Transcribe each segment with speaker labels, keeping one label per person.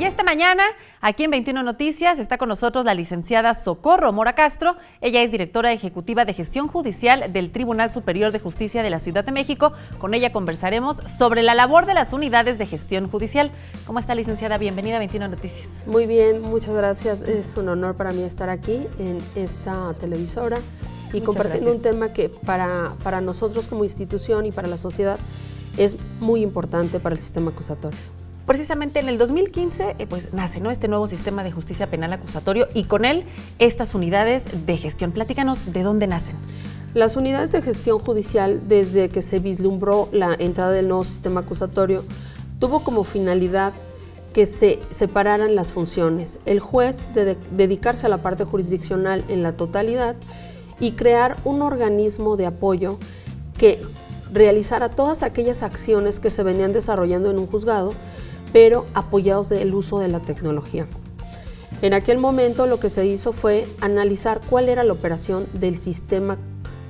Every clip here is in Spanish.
Speaker 1: Y esta mañana, aquí en 21 Noticias, está con nosotros la licenciada Socorro Mora Castro. Ella es directora ejecutiva de Gestión Judicial del Tribunal Superior de Justicia de la Ciudad de México. Con ella conversaremos sobre la labor de las unidades de gestión judicial. ¿Cómo está, licenciada? Bienvenida a 21 Noticias.
Speaker 2: Muy bien, muchas gracias. Es un honor para mí estar aquí en esta televisora y compartiendo un tema que para nosotros como institución y para la sociedad es muy importante para el sistema acusatorio.
Speaker 1: Precisamente en el 2015 nace, ¿no?, este nuevo sistema de justicia penal acusatorio y con él estas unidades de gestión. Platícanos de dónde nacen.
Speaker 2: Las unidades de gestión judicial, desde que se vislumbró la entrada del nuevo sistema acusatorio, tuvo como finalidad que se separaran las funciones. El juez dedicarse a la parte jurisdiccional en la totalidad y crear un organismo de apoyo que realizara todas aquellas acciones que se venían desarrollando en un juzgado, pero apoyados del uso de la tecnología. En aquel momento lo que se hizo fue analizar cuál era la operación del sistema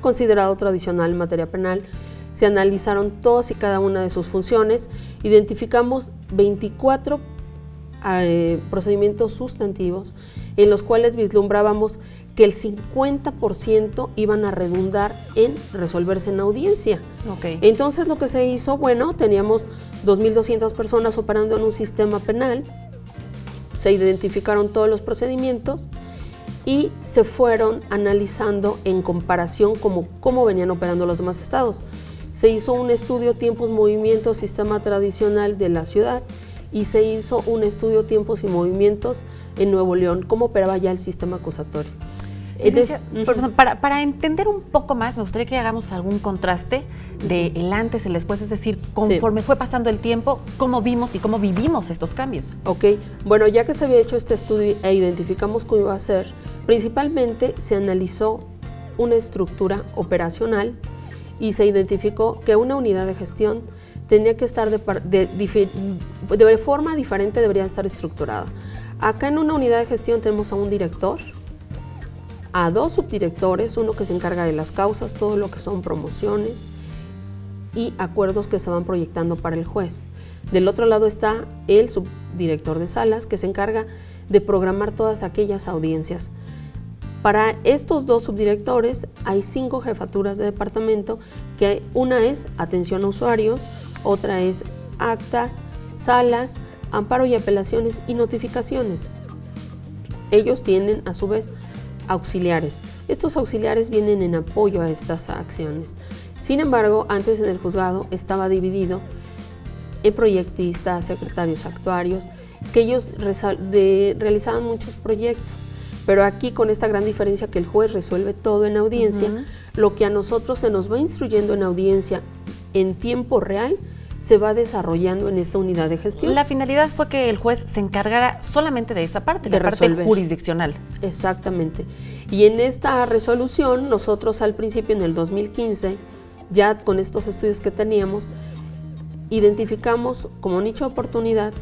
Speaker 2: considerado tradicional en materia penal. Se analizaron todas y cada una de sus funciones, identificamos 24 procedimientos sustantivos en los cuales vislumbrábamos que el 50% iban a redundar en resolverse en audiencia.
Speaker 1: Okay.
Speaker 2: Entonces lo que se hizo, bueno, teníamos 2.200 personas operando en un sistema penal, se identificaron todos los procedimientos y se fueron analizando en comparación cómo venían operando los demás estados. Se hizo un estudio tiempos, movimientos, sistema tradicional de la ciudad y se hizo un estudio tiempos y movimientos en Nuevo León, cómo operaba ya el sistema acusatorio.
Speaker 1: Para entender un poco más, me gustaría que hagamos algún contraste del antes, el después, es decir, conforme fue pasando el tiempo, cómo vimos y cómo vivimos estos cambios.
Speaker 2: Ok, bueno, ya que se había hecho este estudio e identificamos cómo iba a ser, principalmente se analizó una estructura operacional y se identificó que una unidad de gestión tenía que estar de forma diferente, debería estar estructurada. Acá en una unidad de gestión tenemos a un director, a 2 subdirectores, uno que se encarga de las causas, todo lo que son promociones y acuerdos que se van proyectando para el juez. Del otro lado está el subdirector de salas, que se encarga de programar todas aquellas audiencias. Para estos 2 subdirectores hay 5 jefaturas de departamento, que una es atención a usuarios, otra es actas, salas, amparo y apelaciones y notificaciones. Ellos tienen a su vez auxiliares. Estos auxiliares vienen en apoyo a estas acciones. Sin embargo, antes en el juzgado estaba dividido en proyectistas, secretarios actuarios, que ellos realizaban muchos proyectos. Pero aquí, con esta gran diferencia que el juez resuelve todo en audiencia, lo que a nosotros se nos va instruyendo en audiencia en tiempo real, se va desarrollando en esta unidad de gestión.
Speaker 1: La finalidad fue que el juez se encargara solamente de esa parte, la parte jurisdiccional.
Speaker 2: Exactamente. Y en esta resolución, nosotros al principio, en el 2015, ya con estos estudios que teníamos, identificamos como nicho de oportunidad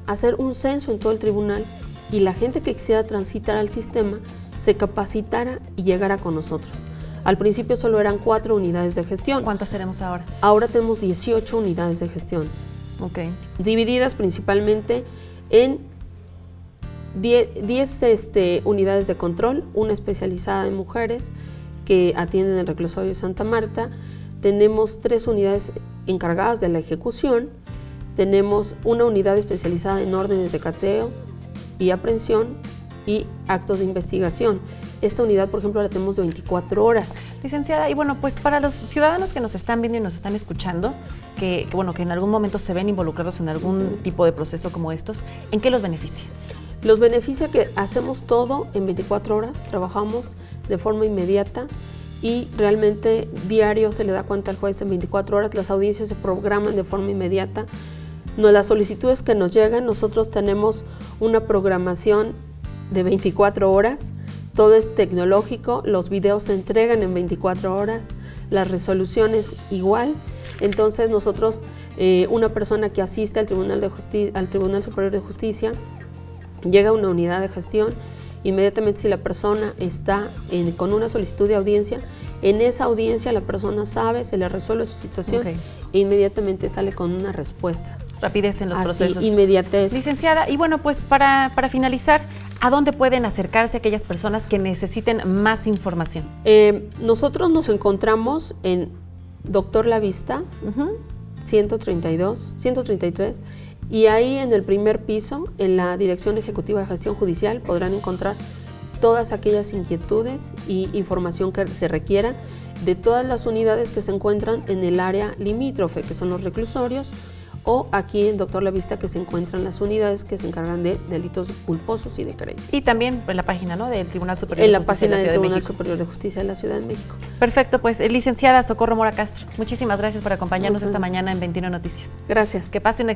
Speaker 2: hacer un censo en todo el tribunal y la gente que quisiera transitar al sistema se capacitara y llegara con nosotros. Al principio solo eran 4 unidades de gestión.
Speaker 1: ¿Cuántas tenemos ahora?
Speaker 2: Ahora tenemos 18 unidades de gestión.
Speaker 1: Okay.
Speaker 2: Divididas principalmente en 10 unidades de control, una especializada en mujeres que atienden el reclusorio de Santa Marta. Tenemos 3 unidades encargadas de la ejecución. Tenemos una unidad especializada en órdenes de cateo y aprehensión y actos de investigación. Esta unidad, por ejemplo, la tenemos de 24 horas.
Speaker 1: Licenciada, y bueno, pues para los ciudadanos que nos están viendo y nos están escuchando, que en algún momento se ven involucrados en algún tipo de proceso como estos, ¿en qué los beneficia?
Speaker 2: Los beneficia que hacemos todo en 24 horas, trabajamos de forma inmediata y realmente diario se le da cuenta al juez en 24 horas, las audiencias se programan de forma inmediata. Las solicitudes que nos llegan, nosotros tenemos una programación de 24 horas, todo es tecnológico, los videos se entregan en 24 horas, las resoluciones igual. Entonces nosotros, una persona que asiste al Tribunal Superior de Justicia, llega a una unidad de gestión, inmediatamente si la persona está con una solicitud de audiencia, en esa audiencia la persona sabe, se le resuelve su situación e inmediatamente sale con una respuesta.
Speaker 1: Rapidez en los
Speaker 2: Así,
Speaker 1: procesos.
Speaker 2: inmediatez.
Speaker 1: Licenciada, y bueno, pues para finalizar, ¿a dónde pueden acercarse aquellas personas que necesiten más información?
Speaker 2: Nosotros nos encontramos en Doctor La Vista, 133, y ahí en el primer piso, en la Dirección Ejecutiva de Gestión Judicial, podrán encontrar todas aquellas inquietudes y información que se requiera de todas las unidades que se encuentran en el área limítrofe, que son los reclusorios, o aquí en Doctor La Vista, que se encuentran las unidades que se encargan de delitos culposos y de querella.
Speaker 1: Y también en la página, ¿no?, del Tribunal Superior
Speaker 2: En
Speaker 1: de
Speaker 2: la
Speaker 1: Justicia
Speaker 2: página
Speaker 1: de
Speaker 2: del
Speaker 1: la Ciudad de
Speaker 2: Tribunal
Speaker 1: México.
Speaker 2: Superior de Justicia de la Ciudad de México.
Speaker 1: Perfecto, pues licenciada Socorro Mora Castro, muchísimas gracias por acompañarnos
Speaker 2: Muchas
Speaker 1: esta
Speaker 2: gracias.
Speaker 1: mañana en 21 Noticias.
Speaker 2: Gracias.
Speaker 1: Que pase un